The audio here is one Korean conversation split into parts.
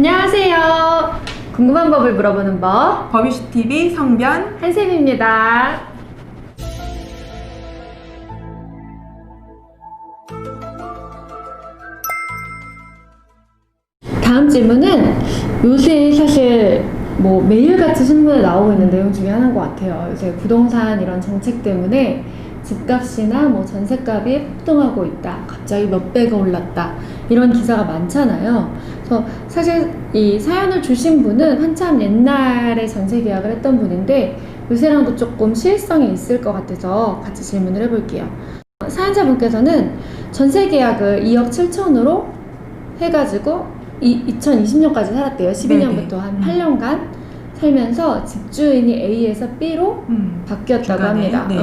안녕하세요. 궁금한 법을 물어보는 법 법이슈TV 성변 한쌤입니다. 다음 질문은 요새 사실 뭐 매일같이 신문에 나오고 있는 내용 중에 하나인 것 같아요. 요새 부동산 이런 정책 때문에 집값이나 뭐 전셋값이 폭등하고 있다. 갑자기 몇배가 올랐다. 이런 기사가 많잖아요. 그래서 사실 이 사연을 주신 분은 한참 옛날에 전세 계약을 했던 분인데 요새랑도 조금 시일성이 있을 것 같아서 같이 질문을 해볼게요. 사연자분께서는 전세 계약을 2억 7천으로 해가지고 2020년까지 살았대요. 12년부터 한 8년간 살면서 집주인이 A에서 B로 바뀌었다고 중간에, 합니다. 네.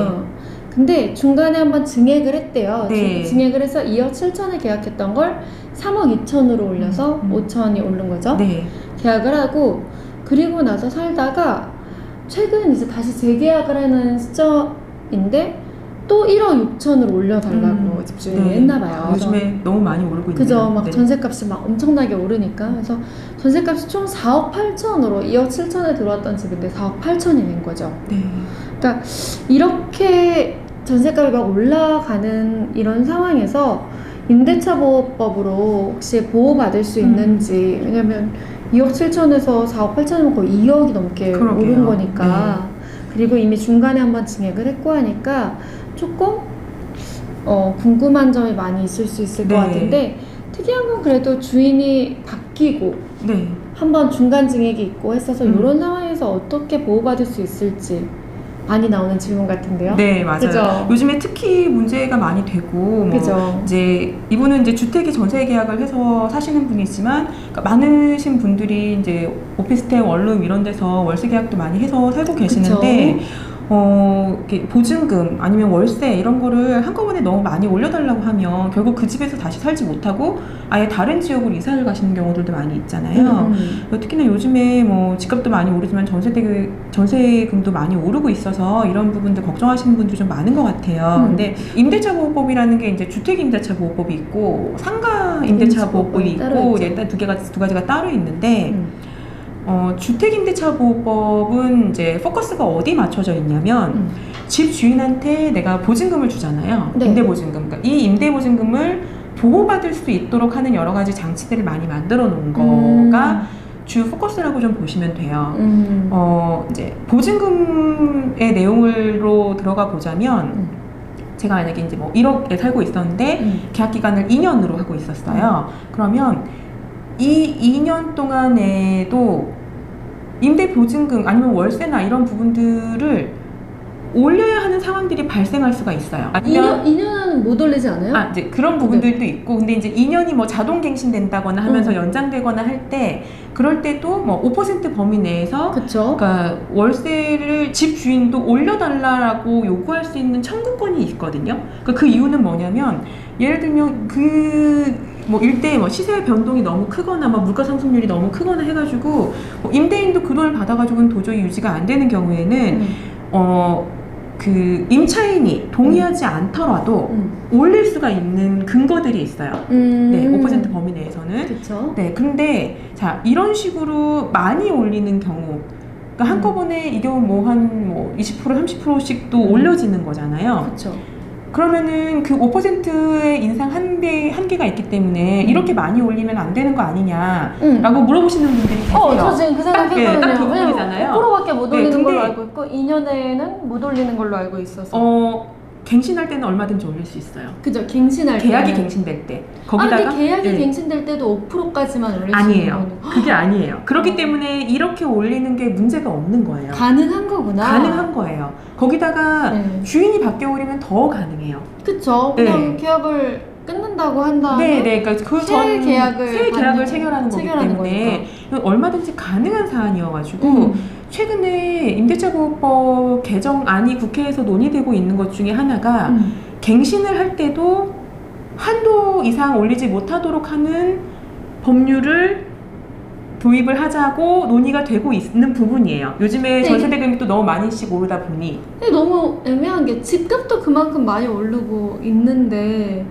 근데 중간에 한번 증액을 했대요. 네. 증액을 해서 2억 7천을 계약했던 걸 3억 2천으로 올려서 5천이 오른 거죠. 네. 계약을 하고 그리고 나서 살다가 최근 이제 다시 재계약을 하는 시점인데 또 1억 6천으로 올려달라고 집주인이 했나봐요. 요즘에 너무 많이 오르고 있네요. 그죠. 막 네. 전셋값이 막 엄청나게 오르니까. 그래서 전셋값이 총 4억 8천으로 2억 7천에 들어왔던 집인데 4억 8천이 된 거죠. 네. 그러니까 이렇게 전셋값이 막 올라가는 이런 상황에서 임대차 보호법으로 혹시 보호받을 수 있는지. 왜냐면 2억 7천에서 4억 8천이면 거의 2억이 넘게 그러게요. 오른 거니까. 네. 그리고 이미 중간에 한번 증액을 했고 하니까 조금 궁금한 점이 많이 있을 수 있을 것 네. 같은데 특이한 건 그래도 주인이 바뀌고 네. 한번 중간 증액이 있고 했어서 이런 음. 상황에서 어떻게 보호받을 수 있을지 많이 나오는 질문 같은데요. 네, 맞아요. 그죠? 요즘에 특히 문제가 많이 되고, 뭐 그죠. 이제 이분은 이제 주택에 전세 계약을 해서 사시는 분이지만, 그러니까 많으신 분들이 이제 오피스텔, 원룸 이런 데서 월세 계약도 많이 해서 살고 계시는데, 이렇게 보증금 아니면 월세 이런 거를 한꺼번에 너무 많이 올려달라고 하면 결국 그 집에서 다시 살지 못하고 아예 다른 지역으로 이사를 가시는 경우들도 많이 있잖아요. 특히나 요즘에 뭐 집값도 많이 오르지만 전세금도 많이 오르고 있어서 이런 부분들 걱정하시는 분들이 좀 많은 것 같아요. 근데 임대차 보호법이라는 게 이제 주택 임대차 보호법이 있고 상가 임대차 보호법이 있고 일단 두 가지가 따로 있는데 주택임대차보호법은 이제 포커스가 어디 맞춰져 있냐면 집 주인한테 내가 보증금을 주잖아요. 네. 임대보증금. 그러니까 이 임대보증금을 보호받을 수 있도록 하는 여러 가지 장치들을 많이 만들어 놓은 거가 주 포커스라고 좀 보시면 돼요. 이제 보증금의 내용으로 들어가 보자면 제가 만약에 이제 뭐 1억에 살고 있었는데 계약 기간을 2년으로 하고 있었어요. 그러면 이 2년 동안에도 임대 보증금 아니면 월세나 이런 부분들을 올려야 하는 상황들이 발생할 수가 있어요. 2년은 못 올리지 않아요? 이제 그런 부분들도 있고, 근데 이제 2년이 뭐 자동 갱신된다거나 하면서 연장되거나 할 때, 그럴 때도 뭐 5% 범위 내에서, 그쵸. 그러니까 월세를 집 주인도 올려달라고 요구할 수 있는 청구권이 있거든요. 그러니까 그 이유는 뭐냐면, 예를 들면 뭐 일대 뭐 시세 변동이 너무 크거나 뭐 물가 상승률이 너무 크거나 해가지고 뭐 임대인도 그 돈을 받아가지고는 도저히 유지가 안 되는 경우에는 그 임차인이 동의하지 않더라도 올릴 수가 있는 근거들이 있어요. 네, 5% 범위 내에서는. 그쵸. 네, 근데 자 이런 식으로 많이 올리는 경우, 그러니까 한꺼번에 이게 뭐 한 20% 30%씩도 올려지는 거잖아요. 그쵸. 그러면은 그 5%의 인상 한계가 있기 때문에 이렇게 많이 올리면 안 되는 거 아니냐라고 물어보시는 분들이 계세요. 저 지금 그 생각했거든요. 딱 그 부분이잖아요. 5%밖에 못 네, 올리는 근데 걸로 알고 있고 2년에는 못 올리는 걸로 알고 있어서. 갱신할 때는 얼마든지 올릴 수 있어요. 그죠. 갱신할 때. 계약이 갱신될 때. 거기다가 근데 계약이 네. 갱신될 때도 5%까지만 올릴 수 있는 아니에요. 거는 그게 아니에요. 그렇기 때문에 이렇게 올리는 게 문제가 없는 거예요. 가능한 거구나. 가능한 거예요. 거기다가 주인이 바뀌어버리면 더 가능해요. 그쵸. 그냥 계약을 끊는다고 한 다음에 네, 그러니까 새 계약을 체결하는 거기 때문에 얼마든지 가능한 사안이어가지고 최근에 임대차보호법 개정안이 국회에서 논의되고 있는 것 중에 하나가 갱신을 할 때도 한도 이상 올리지 못하도록 하는 법률을 도입을 하자고 논의가 되고 있는 부분이에요. 요즘에 전세대금이 또 너무 많이씩 오르다 보니. 근데 너무 애매한 게 집값도 그만큼 많이 오르고 있는데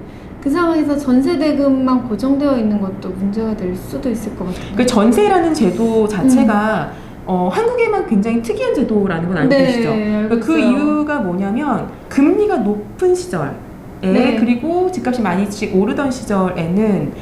그 상황에서 전세대금만 고정되어 있는 것도 문제가 될 수도 있을 것 같아요. 그 전세라는 제도 자체가 한국에만 굉장히 특이한 제도라는 건 알고 네, 계시죠? 알고 그 있어요. 이유가 뭐냐면 금리가 높은 시절에 네. 그리고 집값이 많이씩 오르던 시절에는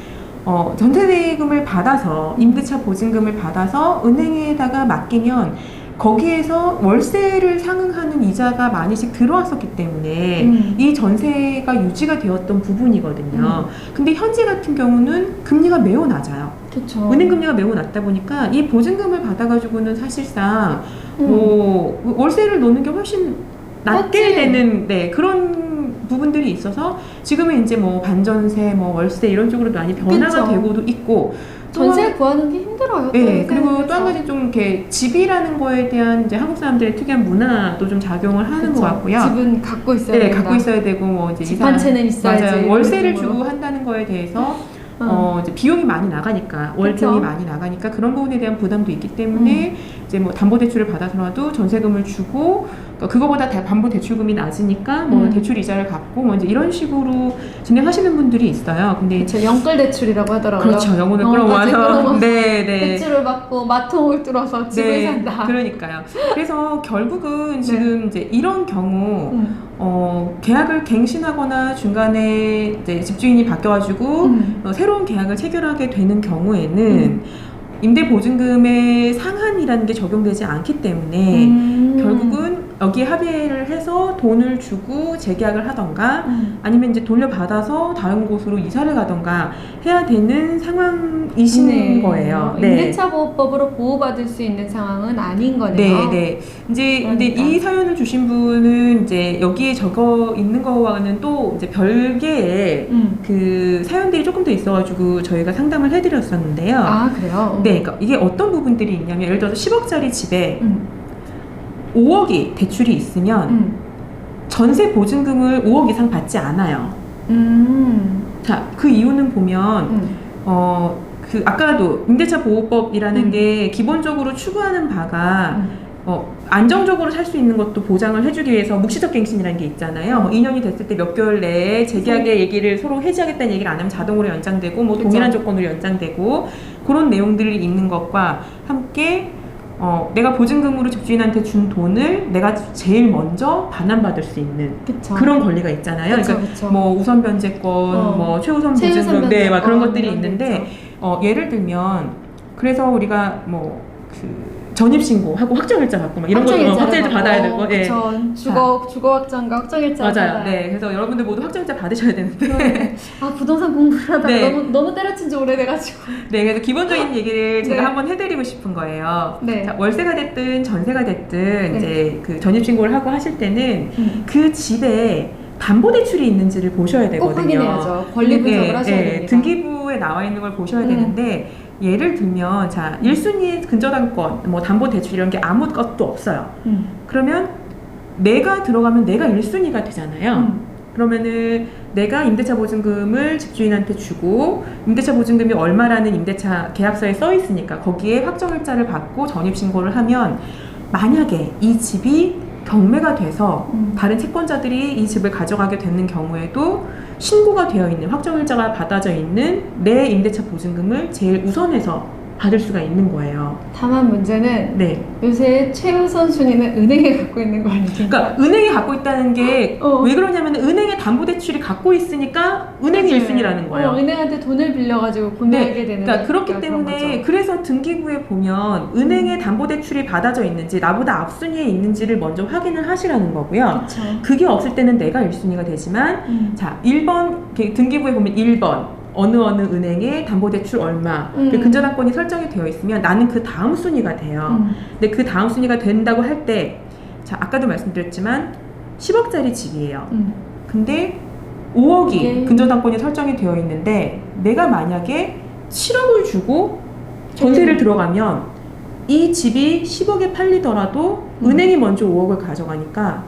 전세대금을 받아서 임대차 보증금을 받아서 은행에다가 맡기면 거기에서 월세를 상응하는 이자가 많이씩 들어왔었기 때문에 이 전세가 유지가 되었던 부분이거든요. 근데 현재 같은 경우는 금리가 매우 낮아요. 그렇죠. 은행 금리가 매우 낮다 보니까 이 보증금을 받아가지고는 사실상 뭐 월세를 놓는 게 훨씬 낮게 맞지. 되는 그런 부분들이 있어서 지금은 이제 뭐 반전세, 뭐 월세 이런 쪽으로 많이 변화가 그쵸. 되고도 있고 전세 구하는 게 힘들어요. 네, 그리고 또 한 그래서. 가지 좀 이렇게 집이라는 거에 대한 이제 한국 사람들의 특이한 문화도 좀 작용을 하는 그쵸. 것 같고요. 집은 갖고 있어야 네, 된다. 갖고 있어야 되고 뭐 이제 집 한 채는 있어야지. 맞아요. 월세를 이런 주고 식으로. 한다는 거에 대해서 어. 이제 비용이 많이 나가니까 월 그쵸. 비용이 많이 나가니까 그런 부분에 대한 부담도 있기 때문에 이제 뭐 담보대출을 받아서라도 전세금을 주고 그거보다 담보대출금이 낮으니까 뭐 대출 이자를 갚고 뭐 이제 이런 식으로 진행하시는 분들이 있어요. 근데 그렇죠. 영끌 대출이라고 하더라고요. 그렇죠. 영혼을 영혼까지 끌어모아서 끌어모아서 네. 대출을 받고 마통을 뚫어서 집을 산다. 그러니까요. 그래서 결국은 지금 이제 이런 경우 계약을 갱신하거나 중간에 이제 집주인이 바뀌어가지고 새로운 계약을 체결하게 되는 경우에는 임대 보증금의 상한이라는 게 적용되지 않기 때문에 결국은 여기에 합의를 해서 돈을 주고 재계약을 하던가 아니면 이제 돌려받아서 다른 곳으로 이사를 가던가 해야 되는 상황이신 거예요. 임대차 보호법으로 보호받을 수 있는 상황은 아닌 거네요. 네. 이제 그러니까. 근데 이 사연을 주신 분은 이제 여기에 적어 있는 거와는 또 이제 별개의 그 사연들이 조금 더 있어가지고 저희가 상담을 해드렸었는데요. 아, 그래요? 네, 그러니까 이게 어떤 부분들이 있냐면 예를 들어서 10억짜리 집에 5억이 대출이 있으면 전세 보증금을 5억 이상 받지 않아요. 자, 그 이유는 보면 그 아까도 임대차 보호법이라는 게 기본적으로 추구하는 바가 안정적으로 살 수 있는 것도 보장을 해주기 위해서 묵시적 갱신이라는 게 있잖아요. 뭐 2년이 됐을 때 몇 개월 내에 재계약의 얘기를 서로 해지하겠다는 얘기를 안 하면 자동으로 연장되고 뭐 동일한 조건으로 연장되고 그런 내용들이 있는 것과 함께 내가 보증금으로 집주인한테 준 돈을 내가 제일 먼저 반환받을 수 있는 그쵸. 그런 권리가 있잖아요. 그쵸, 그러니까 그쵸. 뭐 우선 변제권, 뭐 최우선 보증금, 네, 막 그런 것들이 이런 게 있는데 예를 들면 그래서 우리가 뭐 그 전입신고하고 확정일자 받고 막 이런 거 확정일자 받아야 되고, 그쵸. 주거 확정과 확정일자 맞아요. 받아야. 네, 그래서 여러분들 모두 확정일자 받으셔야 되는데. 아, 부동산 공부를 하다가 네. 너무 때려친 지 오래돼가지고. 네, 그래서 기본적인 얘기를 제가 네. 한번 해드리고 싶은 거예요. 네. 자, 월세가 됐든 전세가 됐든 네. 이제 그 전입신고를 하고 하실 때는 그 집에 담보대출이 있는지를 보셔야 되거든요. 꼭 확인해야죠. 권리 분석을 하셔야 됩니다. 등기부에 나와 있는 걸 보셔야 되는데 예를 들면 자 1순위 근저당권, 뭐 담보대출 이런 게 아무것도 없어요. 그러면 내가 들어가면 내가 1순위가 되잖아요. 그러면은 내가 임대차 보증금을 집주인한테 주고 임대차 보증금이 얼마라는 임대차 계약서에 써 있으니까 거기에 확정일자를 받고 전입신고를 하면 만약에 이 집이 경매가 돼서 다른 채권자들이 이 집을 가져가게 되는 경우에도 신고가 되어 있는 확정일자가 받아져 있는 내 임대차 보증금을 제일 우선해서 받을 수가 있는 거예요. 다만 문제는 네. 요새 최우선 순위는 은행에 갖고 있는 거 아니에요? 그러니까 은행이 갖고 있다는 게 왜 그러냐면 은행의 담보대출이 갖고 있으니까 은행이 1순위라는 거예요. 은행한테 돈을 빌려가지고 구매하게 되는 그러니까 그렇기 그런 때문에 거죠. 그래서 등기부에 보면 은행의 담보대출이 받아져 있는지 나보다 앞순위에 있는지를 먼저 확인을 하시라는 거고요. 그쵸. 그게 없을 때는 내가 1순위가 되지만 자 1번 등기부에 보면 1번 어느 은행에 담보대출 얼마 근저당권이 설정이 되어 있으면 나는 그 다음 순위가 돼요. 근데 그 다음 순위가 된다고 할 때 자 아까도 말씀드렸지만 10억짜리 집이에요. 근데 5억이 근저당권이 설정이 되어 있는데 내가 만약에 7억을 주고 전세를 들어가면 이 집이 10억에 팔리더라도 은행이 먼저 5억을 가져가니까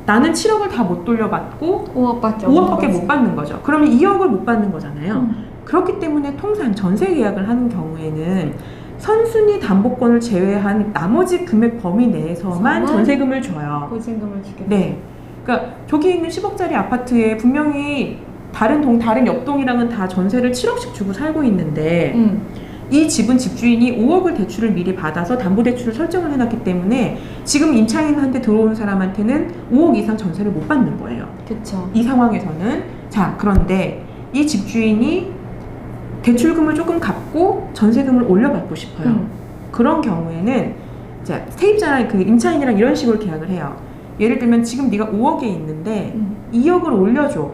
나는 7억을 다 못 돌려받고 5억밖에 못 받는 거죠. 그러면 2억을 못 받는 거잖아요. 그렇기 때문에 통상 전세 계약을 하는 경우에는 선순위 담보권을 제외한 나머지 금액 범위 내에서만 전세금을 줘요. 보증금을 주게. 네. 그러니까 저기 있는 10억짜리 아파트에 분명히 다른 옆동이랑은 다 전세를 7억씩 주고 살고 있는데 음. 이 집은 집주인이 5억을 대출을 미리 받아서 담보대출을 설정을 해놨기 때문에 지금 임차인한테 들어오는 사람한테는 5억 이상 전세를 못 받는 거예요. 그쵸. 이 상황에서는. 자, 그런데 이 집주인이 대출금을 조금 갚고 전세금을 올려받고 싶어요. 그런 경우에는 자, 세입자랑 그 임차인이랑 이런 식으로 계약을 해요. 예를 들면 지금 네가 5억에 있는데 2억을 올려줘.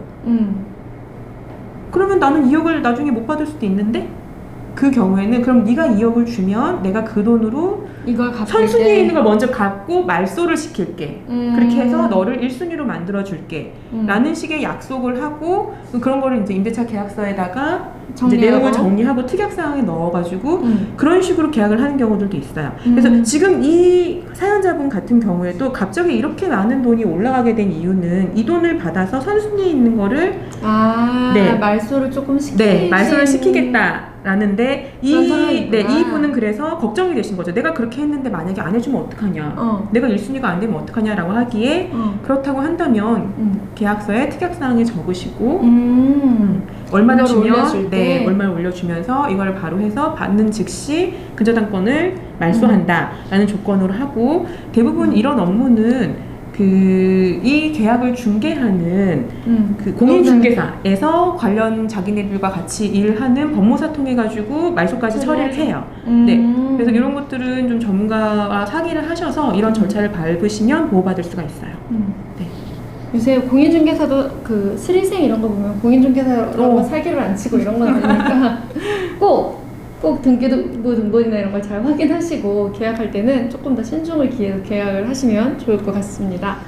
그러면 나는 2억을 나중에 못 받을 수도 있는데 그 경우에는 그럼 네가 2억을 주면 내가 그 돈으로 이걸 갚을 선순위에 때. 있는 걸 먼저 갚고 말소를 시킬게. 그렇게 해서 너를 1순위로 만들어줄게. 라는 식의 약속을 하고 그런 거를 이제 임대차 계약서에다가 이제 내용을 정리하고 특약사항에 넣어가지고 그런 식으로 계약을 하는 경우들도 있어요. 그래서 지금 이 사연자분 같은 경우에도 갑자기 이렇게 많은 돈이 올라가게 된 이유는 이 돈을 받아서 선순위에 있는 거를 네. 말소를 조금 네, 말소를 시키겠다라는데 이 상황이구나. 분은 그래서 걱정이 되신 거죠. 내가 그렇게 했는데 만약에 안 해주면 어떡하냐. 내가 1순위가 안 되면 어떡하냐라고 하기에 그렇다고 한다면 계약서에 특약사항에 적으시고 얼마를 주면 네, 얼마를 올려주면서 이거를 바로 해서 받는 즉시 근저당권을 말소한다라는 조건으로 하고 대부분 이런 업무는 이 계약을 중개하는 그 공인중개사에서 관련 자기네들과 같이 일하는 법무사 통해 가지고 말소까지 처리를 해요. 네, 그래서 이런 것들은 좀 전문가와 상의를 하셔서 이런 절차를 밟으시면 보호받을 수가 있어요. 네. 요새 공인중개사도 그 스리생 이런 거 보면 공인중개사라고 사기를 안 치고 이런 건 아니니까 꼭 등기부등본이나 이런 걸 잘 확인하시고 계약할 때는 조금 더 신중을 기해서 계약을 하시면 좋을 것 같습니다.